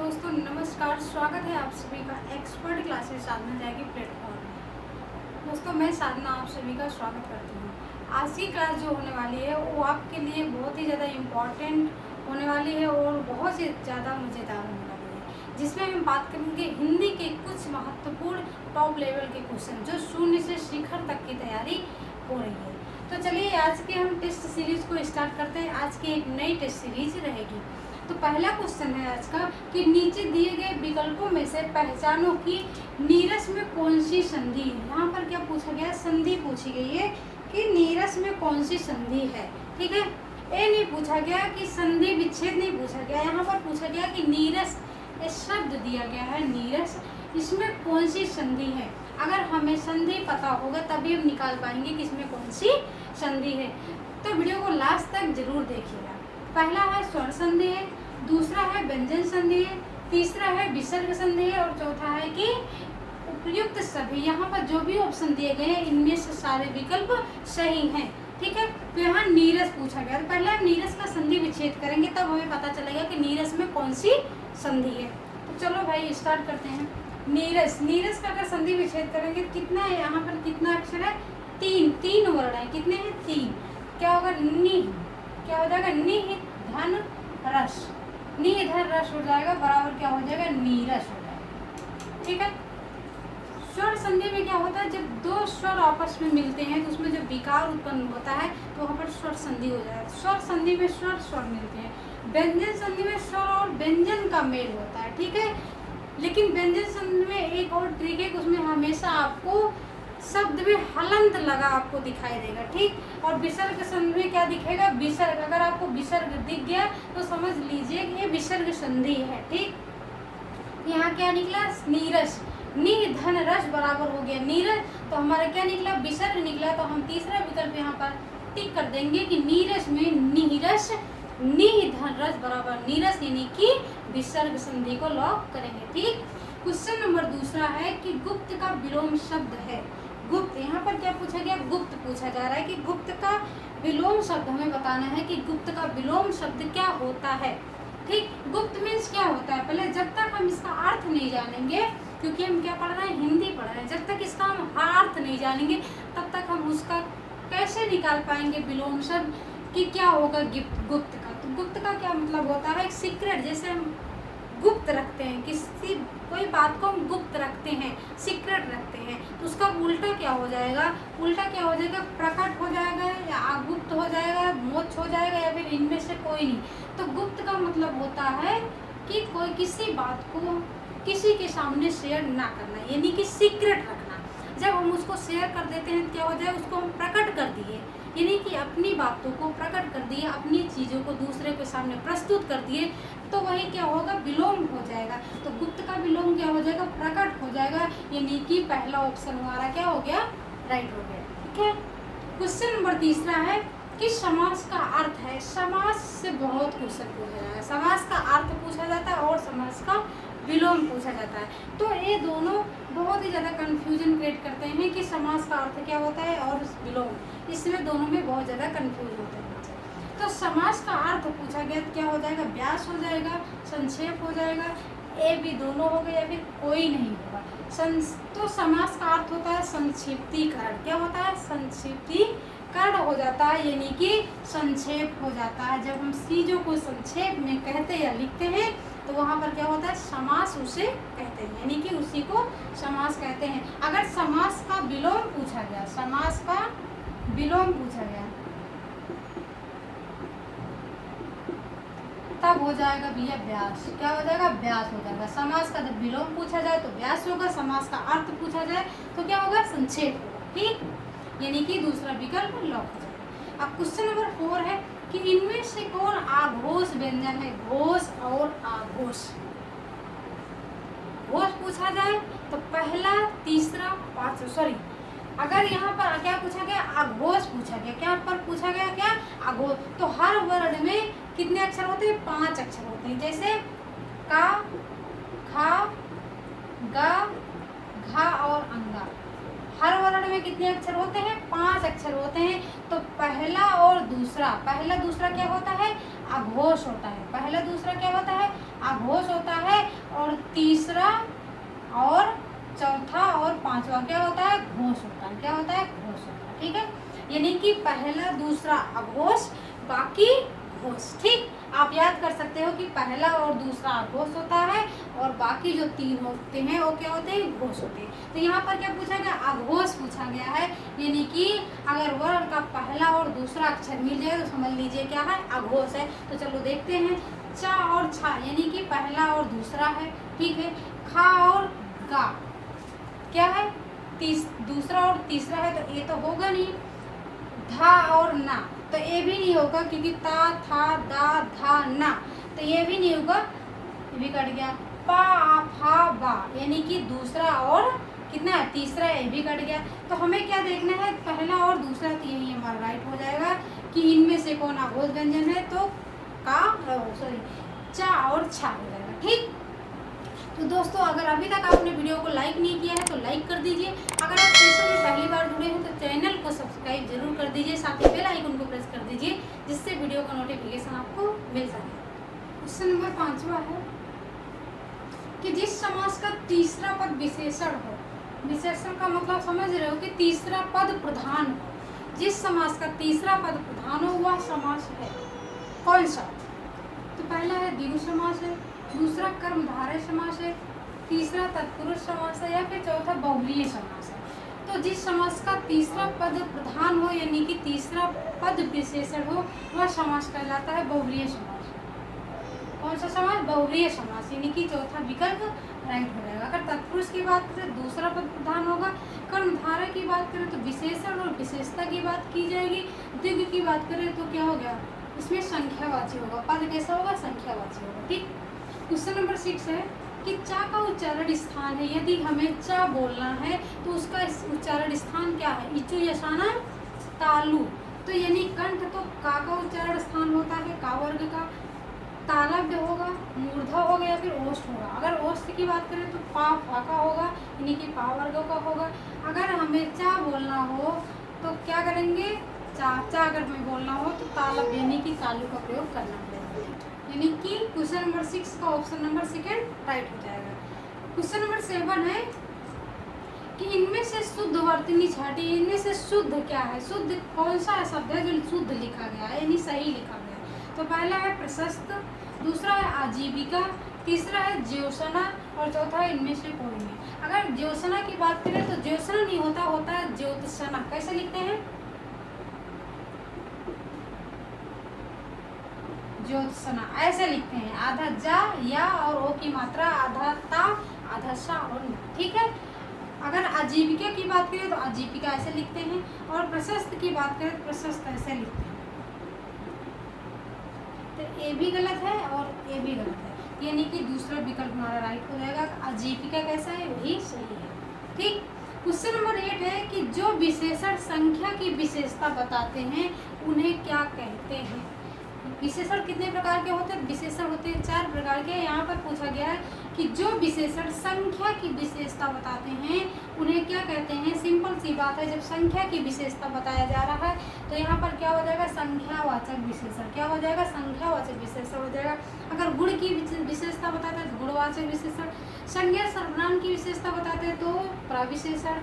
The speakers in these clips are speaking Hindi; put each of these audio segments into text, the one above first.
दोस्तों नमस्कार, स्वागत है आप सभी का एक्सपर्ट क्लासेस साधना जाएगी प्लेटफॉर्म में। दोस्तों मैं साधना आप सभी का स्वागत करती हूँ। आज की क्लास जो होने वाली है वो आपके लिए बहुत ही ज़्यादा इम्पॉर्टेंट होने वाली है और बहुत ही ज़्यादा मज़ेदार होने वाली है, जिसमें हम बात करेंगे हिंदी के कुछ महत्वपूर्ण टॉप लेवल के क्वेश्चन जो शून्य से शिखर तक की तैयारी हो रही है। तो चलिए आज के हम टेस्ट सीरीज को स्टार्ट करते हैं। आज की एक नई टेस्ट सीरीज रहेगी। तो पहला क्वेश्चन है आज का कि नीचे दिए गए विकल्पों में से पहचानो कि नीरस में कौन सी संधि है। यहाँ पर क्या पूछा गया, संधि पूछी गई है कि नीरस में कौन सी संधि है। ठीक है, ये नहीं पूछा गया कि संधि विच्छेद नहीं पूछा गया, यहाँ पर पूछा गया कि नीरस शब्द दिया गया है, नीरस इसमें कौन सी संधि है। अगर हमें संधि पता होगा तभी हम निकाल पाएंगे कि इसमें कौन सी संधि है। तो वीडियो को लास्ट तक जरूर देखिएगा। पहला है स्वर संधि है, दूसरा है व्यंजन संधि है, तीसरा है विसर्ग संधि है और चौथा है कि उपयुक्त सभी। यहाँ पर जो भी ऑप्शन दिए गए हैं इनमें से सारे विकल्प सही हैं। ठीक है, तो यहाँ नीरस पूछा गया, तो पहले हम नीरस का संधि विच्छेद करेंगे तब हमें पता चलेगा कि नीरस में कौन सी संधि है। तो चलो भाई स्टार्ट करते हैं। नीरस का अगर संधि विच्छेद करेंगे कितना है, यहाँ पर कितना अक्षर है, तीन वर्ण है। कितने हैं, तीन। क्या होगा, क्या हो जाएगा, निह धन रस, निह धन रस हो जाएगा बराबर क्या हो जाएगा, नीरस हो जाएगा। ठीक है, स्वर संधि में क्या होता है, जब दो स्वर आपस में मिलते हैं तो उसमें जब विकार उत्पन्न होता है तो वहाँ पर स्वर संधि हो जाएगा। स्वर संधि में स्वर मिलते हैं। व्यंजन संधि में स्वर और व्यंजन का मेल होता है। ठीक है, लेकिन व्यंजन संधि में एक और ट्रिक है, उसमें हमेशा आपको शब्द में हलंत लगा आपको दिखाई देगा। ठीक, और विसर्ग संधि में क्या दिखेगा, विसर्ग। अगर आपको विसर्ग दिख गया तो समझ लीजिए कि ये विसर्ग संधि है। ठीक, यहाँ क्या निकला, नीरस, निह धन रस बराबर हो गया नीरस, तो हमारा क्या निकला, विसर्ग निकला। तो हम तीसरा विकल्प यहाँ पर टिक कर देंगे कि नीरस में नीरस, निह धन रस बराबर नीरस, यानी कि विसर्ग संधि को लॉक करेंगे। ठीक, क्वेश्चन नंबर दूसरा है कि गुप्त का विलोम शब्द है। गुप्त, यहाँ पर क्या पूछा गया, गुप्त पूछा जा रहा है कि गुप्त का विलोम शब्द हमें बताना है कि गुप्त का विलोम शब्द क्या होता है। ठीक, गुप्त मीन्स क्या होता है, पहले जब तक हम इसका अर्थ नहीं जानेंगे, क्योंकि हम क्या पढ़ रहे हैं, हिंदी पढ़ रहे हैं, जब तक इसका हम अर्थ नहीं जानेंगे तब तक हम उसका कैसे निकाल पाएंगे विलोम शब्द कि क्या होगा गुप्त का। तो गुप्त का क्या मतलब होता है, एक सीक्रेट, जैसे हम गुप्त रखते हैं, किसी कोई बात को हम गुप्त रखते हैं, सीक्रेट रखते हैं, तो उसका उल्टा क्या हो जाएगा, प्रकट हो जाएगा या अगुप्त हो जाएगा, मोक्ष हो जाएगा या फिर इनमें से कोई नहीं। तो गुप्त का मतलब होता है कि कोई किसी बात को किसी के सामने शेयर ना करना, यानी कि सीक्रेट रखना। जब हम उसको शेयर कर देते हैं क्या हो जाए, उसको हम प्रकट कर दिए, यानी कि अपनी बातों को प्रकट कर दिए, अपनी चीज़ों को दूसरे के सामने प्रस्तुत कर दिए, तो वही क्या होगा, विलोम हो जाएगा। तो गुप्त का विलोम क्या हो जाएगा, प्रकट हो जाएगा, यानी कि पहला ऑप्शन हमारा क्या हो गया, राइट हो गया। ठीक है, क्वेश्चन नंबर तीसरा है कि समास का अर्थ है। समास से बहुत क्वेश्चन पूछा जाता है, समास का अर्थ पूछा जाता है और समास का विलोम पूछा जाता है। तो ये दोनों बहुत ही ज़्यादा कंफ्यूजन क्रिएट करते हैं कि समास का अर्थ क्या होता है और विलोम, इसमें दोनों में बहुत ज़्यादा कंफ्यूज होते हैं। तो समास का अर्थ पूछा गया तो क्या हो जाएगा, व्यास हो जाएगा, संक्षेप हो जाएगा, ए बी दोनों हो गए या फिर कोई नहीं होगा। तो समास का अर्थ होता है संक्षिप्तीकरण। क्या होता है, संक्षिप्तीकरण हो जाता है, यानी कि संक्षेप हो जाता है। जब हम चीज़ों को संक्षेप में कहते या लिखते हैं तो वहाँ पर क्या होता है, समास उसे कहते हैं, यानी कि उसी को समास कहते हैं। अगर समास का विलोम पूछा गया, समास का विलोम पूछा गया तब हो जाएगा भैया व्यास। क्या हो जाएगा, व्यास हो जाएगा। समास का जब विलोम पूछा जाए तो व्यास होगा, समास का अर्थ पूछा जाए तो क्या होगा, संक्षेप होगा। ठीक, यानी कि दूसरा विकल्प लॉक हो जाएगा। अब क्वेश्चन नंबर 4 है कि इनमें से कौन आघोष व्यंजन है। घोष और आघोष, घोष पूछा जाए तो पहला, तीसरा, पांचवा, अगर यहाँ पर क्या पूछा गया, आघोष पूछा गया, क्या पर पूछा गया, क्या आघोष, तो हर वर्ण में कितने अक्षर होते हैं, 5 अक्षर होते हैं। जैसे का, खा, गा, घा और अंगा, हर वर्ण में कितने अक्षर होते हैं, 5 अक्षर होते हैं। तो पहला और दूसरा, पहला दूसरा क्या होता है, आघोष होता है। पहला दूसरा क्या होता है, आघोष होता है। दूसरा और चौथा और पांचवा क्या होता है, घोष होता है। क्या होता है, घोष होता है। ठीक है, यानी कि पहला दूसरा अघोष, बाकी घोष। ठीक, आप याद कर सकते हो कि पहला और दूसरा अघोष होता है और बाकी जो तीन होते हैं वो क्या होते हैं, घोष होते हैं। तो यहाँ पर क्या पूछा गया, अघोष पूछा गया है। यानी कि अगर वर्ण का पहला और दूसरा अक्षर मिल जाए तो समझ लीजिए क्या है, अघोष है। तो चलो देखते हैं, चा और छा यानी कि पहला और दूसरा है। ठीक है, खा और गा क्या है, दूसरा और तीसरा है, तो ये तो होगा नहीं। धा और ना, तो ये भी नहीं होगा क्योंकि ता था दा धा ना, तो ये भी नहीं होगा, ये भी कट गया। पा आ फा बा यानी कि दूसरा और कितना है, तीसरा, ये भी कट गया। तो हमें क्या देखना है, पहला और दूसरा, तो यही हमारा राइट हो जाएगा कि इनमें से कौन अघोष व्यंजन है, तो का सॉरी चा और छा हो जाएगा। ठीक, तो दोस्तों अगर अभी तक आपने वीडियो को लाइक नहीं किया है तो लाइक कर दीजिए। अगर आप चैनल में पहली बार जुड़े हैं तो चैनल को सब्सक्राइब जरूर कर दीजिए, साथ ही बेल आइकन को प्रेस कर दीजिए जिससे वीडियो का नोटिफिकेशन आपको मिल सके। क्वेश्चन नंबर 5वां है कि जिस समास का तीसरा पद विशेषण हो, विशेषण का मतलब समझ रहे हो कि तीसरा पद प्रधान हो, जिस समास का तीसरा पद प्रधान हो वह समास है कौन सा। तो पहला है द्विगु समास है, दूसरा कर्मधारय समास है, तीसरा तत्पुरुष समास है, या फिर चौथा बहुव्रीहि समास है। तो जिस समास का तीसरा पद प्रधान हो यानी कि तीसरा पद विशेषण हो वह समास कहलाता है बहुव्रीहि समास। कौन सा समास, बहुव्रीहि समास, यानी कि चौथा विकल्प राइट हो जाएगा। अगर तत्पुरुष की बात करें दूसरा पद प्रधान होगा, कर्मधारय की बात करें तो विशेषण और विशेषता की बात की जाएगी, द्विगु की बात करें तो क्या हो गया, इसमें संख्यावाची होगा, पद कैसा होगा, संख्यावाची होगा। ठीक, क्वेश्चन नंबर 6 है कि चा का उच्चारण स्थान है, यदि हमें चा बोलना है तो उसका उच्चारण स्थान क्या है, इचु यशाना तालु। तो यानी कंठ तो का उच्चारण स्थान होता है का वर्ग का, तालव्य होगा, मूर्धा होगा या फिर ओष्ठ होगा। अगर ओष्ठ की बात करें तो पा फा का होगा यानी कि पा वर्ग का होगा। अगर हमें चा बोलना हो तो क्या करेंगे, चा अगर हमें बोलना हो तो तालव्य यानी कि तालु का प्रयोग करना पड़ेगा। यानी कि क्वेश्चन नंबर 6 का ऑप्शन नंबर सेकंड राइट हो जाएगा। क्वेश्चन नंबर 7 है कि इनमें से शुद्ध वर्तनी छाटी, इनमें से शुद्ध क्या है, शुद्ध कौन सा शब्द है जो शुद्ध लिखा गया है यानी सही लिखा गया है। तो पहला है प्रशस्त, दूसरा है आजीविका, तीसरा है ज्योत्सना और चौथा है इनमें से कोई नहीं। अगर ज्योत्सना की बात करें तो ज्योत्सना नहीं होता, होता है ज्योत्सना। कैसे लिखते हैं, ज्योत्सना ऐसे लिखते हैं, आधा जा या और ओ की मात्रा, आधा ता आधा सा और न। ठीक है, अगर आजीविका की बात करें तो आजीविका ऐसे लिखते हैं और प्रशस्त की बात करें तो प्रशस्त ऐसे लिखते हैं। तो ये भी गलत है और ये भी गलत है, यानी कि दूसरा विकल्प हमारा राइट हो जाएगा। आजीविका कैसा है वही सही है। ठीक, क्वेश्चन नंबर 8 है कि जो विशेषण संख्या की विशेषता बताते हैं उन्हें क्या कहते हैं। विशेषण कितने प्रकार के होते हैं, विशेषण होते हैं 4 प्रकार के। यहाँ पर पूछा गया है कि जो विशेषण संख्या की विशेषता बताते हैं उन्हें क्या कहते हैं। सिंपल सी बात है, जब संख्या की विशेषता बताया जा रहा है तो यहाँ पर क्या हो जाएगा, संख्यावाचक विशेषण। क्या हो जाएगा, संख्यावाचक विशेषण हो जाएगा। अगर गुण की विशेषता बताते हैं तो गुणवाचक विशेषण, संज्ञा सर्वनाम की विशेषता बताते हैं तो प्रविशेषण,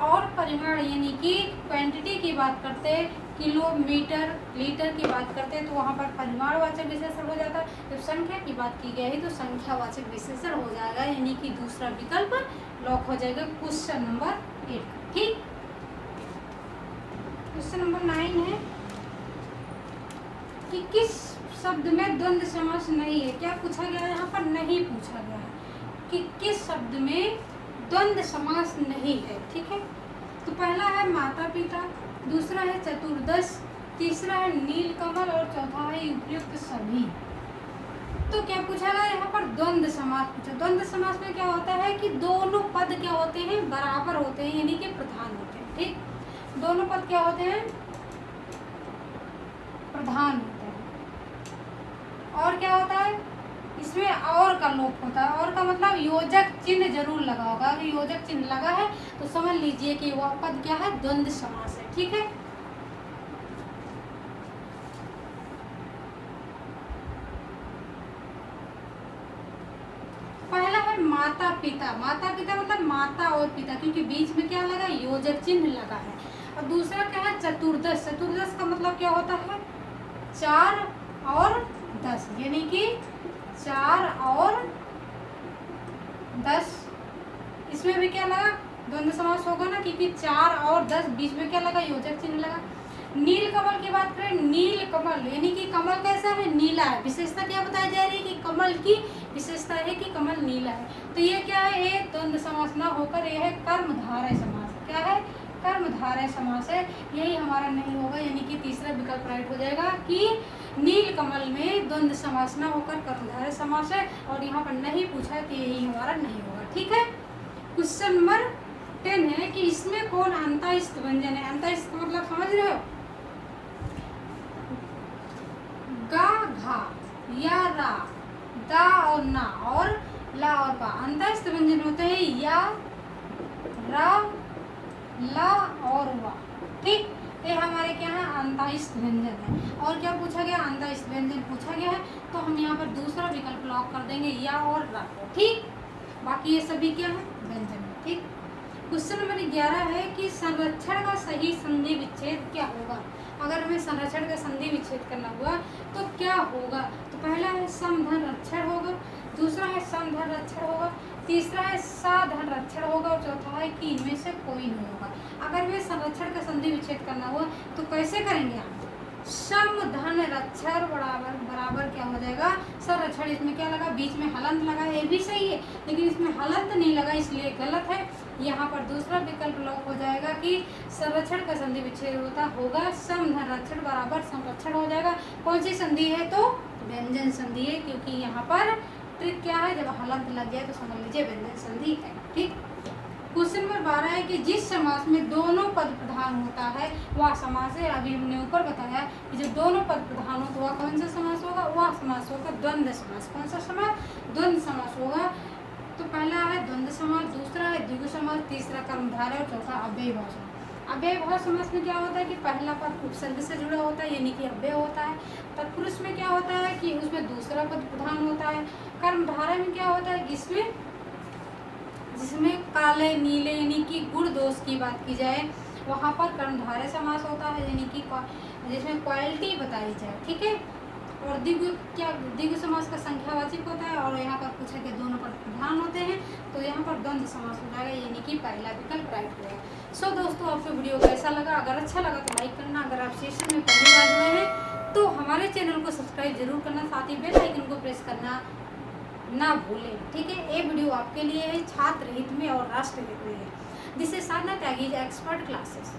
और परिमाण यानी कि क्वांटिटी की बात करते हैं, किलोमीटर लीटर की बात करते हैं तो वहाँ पर परिमाणवाचक विशेषण हो जाता है। जब संख्या की बात की गई तो संख्यावाचक विशेषण हो जाएगा, यानी कि दूसरा विकल्प लॉक हो जाएगा क्वेश्चन नंबर 8। ठीक, क्वेश्चन नंबर 9 है कि किस शब्द में द्वंद्व समास नहीं है। क्या पूछा गया है, यहाँ पर नहीं पूछा गया है कि किस शब्द में द्वंद्व समास नहीं है। ठीक है, तो पहला है माता पिता, दूसरा है चतुर्दश, तीसरा है नीलकमल और चौथा है उपयुक्त सभी। तो क्या पूछा गया यहाँ पर, द्वंद्व समास पूछा। द्वंद्व समास में क्या होता है कि दोनों पद क्या होते हैं, बराबर होते हैं यानी कि प्रधान होते हैं। ठीक, दोनों पद क्या होते हैं, प्रधान होते हैं। और क्या होता है इसमें, और का लोप होता है। और का मतलब योजक चिन्ह जरूर लगा होगा, अगर योजक चिन्ह लगा है तो समझ लीजिए कि वह पद क्या है, द्वंद्व समास है। ठीक है, पहला है है माता पिता, माता पिता मतलब माता और पिता, क्योंकि बीच में क्या लगा, योजक चिन्ह लगा है। और दूसरा क्या है चतुर्दश, चतुर्दश का मतलब क्या होता है 4 और 10, यानी कि 4 और 10। इसमें भी क्या लगा द्वंद्व समास होगा ना, क्योंकि 4 और 10 बीच में क्या लगा, योजक चिन्ह लगा। नील कमल की बात करें, नील कमल यानी कि कमल कैसा है, नीला है। विशेषता क्या बताई जा रही है कि कमल की विशेषता है कि कमल नीला है। तो ये क्या है, ये द्वंद्व समास ना होकर यह है कर्मधारय समास। क्या है, कर्मधारय समास है। यही हमारा नहीं होगा, यानी कि तीसरा विकल्प राइट हो जाएगा कि नील कमल में द्वंद्व समास ना होकर कर्मधारय समास है। और यहाँ पर नहीं पूछा तो यही हमारा नहीं होगा। ठीक है, क्वेश्चन नंबर 10 है कि इसमें कौन अंतःस्थ व्यंजन है। अंतःस्थ का मतलब समझ रहे हो, गा घा या रा, दा और ना और ला और पा अंतःस्थ व्यंजन होते हैं या, रा, ला और वा। ठीक, ये हमारे क्या है अंतःस्थ व्यंजन है। और क्या पूछा गया, अंतःस्थ व्यंजन पूछा गया है, तो हम यहाँ पर दूसरा विकल्प लॉक कर देंगे या और रा को। ठीक, बाकी ये सभी क्या है व्यंजन है। ठीक, क्वेश्चन नंबर 11 है कि संरक्षण का सही संधि विच्छेद क्या होगा। अगर हमें संरक्षण का संधि विच्छेद करना हुआ तो क्या होगा। तो पहला है समधन रक्षण होगा, दूसरा है समधन रक्षण होगा, तीसरा है साधन रक्षण होगा और चौथा है कि इनमें से कोई नहीं होगा। अगर हमें संरक्षण का संधि विच्छेद करना हुआ तो कैसे करेंगे हम, समधन रक्षण बराबर बराबर क्या हो जाएगा संरक्षण। इसमें क्या लगा, बीच में हलंत लगा है, ये भी सही है, लेकिन इसमें हलंत नहीं लगा इसलिए गलत है। यहाँ पर दूसरा विकल्प लॉक हो जाएगा कि संरक्षण का संधि विच्छेद होता होगा समधन रक्षण बराबर संरक्षण हो जाएगा। कौन सी संधि है, तो व्यंजन संधि है, क्योंकि यहाँ पर ट्रिक क्या है, जब हलंत लग जाए तो समझ लीजिए व्यंजन संधि है। ठीक, क्वेश्चन नंबर 12 है कि जिस समास में दोनों पद प्रधान होता है वह समास है। अभी हमने ऊपर बताया कि जब दोनों पद प्रधान हो तो वह कौन सा समास होगा, वह समास होगा द्वंद्व समास। कौन सा समास, द्वंद्व समास होगा। तो पहला है द्वंद्व समास, दूसरा है द्विगु समास, तीसरा कर्मधारय और चौथा अव्ययभाव समास। अव्ययभाव समास में क्या होता है कि पहला पद उपसर्ग से जुड़ा होता है, यानी कि अव्यय होता है। तत्पुरुष में क्या होता है कि उसमें दूसरा पद प्रधान होता है। कर्मधारय में क्या होता है कि जिसमें काले नीले यानी कि गुण दोष की बात की जाए वहाँ पर कर्मधारय समास होता है, यानी कि जिसमें क्वालिटी बताई जाए। ठीक है, और द्विगु समास का संख्यावाचक होता है और यहाँ पर पूछा कि दोनों पद प्रधान होते हैं, तो यहाँ पर द्वंद्व समास हो जाएगा, यानी कि पहला विकल्प राइट होगा। सो दोस्तों, आपको वीडियो कैसा लगा, अगर अच्छा लगा तो लाइक करना, अगर आप सेशन में पहली बार जुड़े हैं तो हमारे चैनल को सब्सक्राइब जरूर करना, साथ ही बेल आइकन को प्रेस करना ना भूलें। ठीक है, ये वीडियो आपके लिए है, छात्र हित में और राष्ट्र हित में है। This is Sadhana Tyagi expert classes.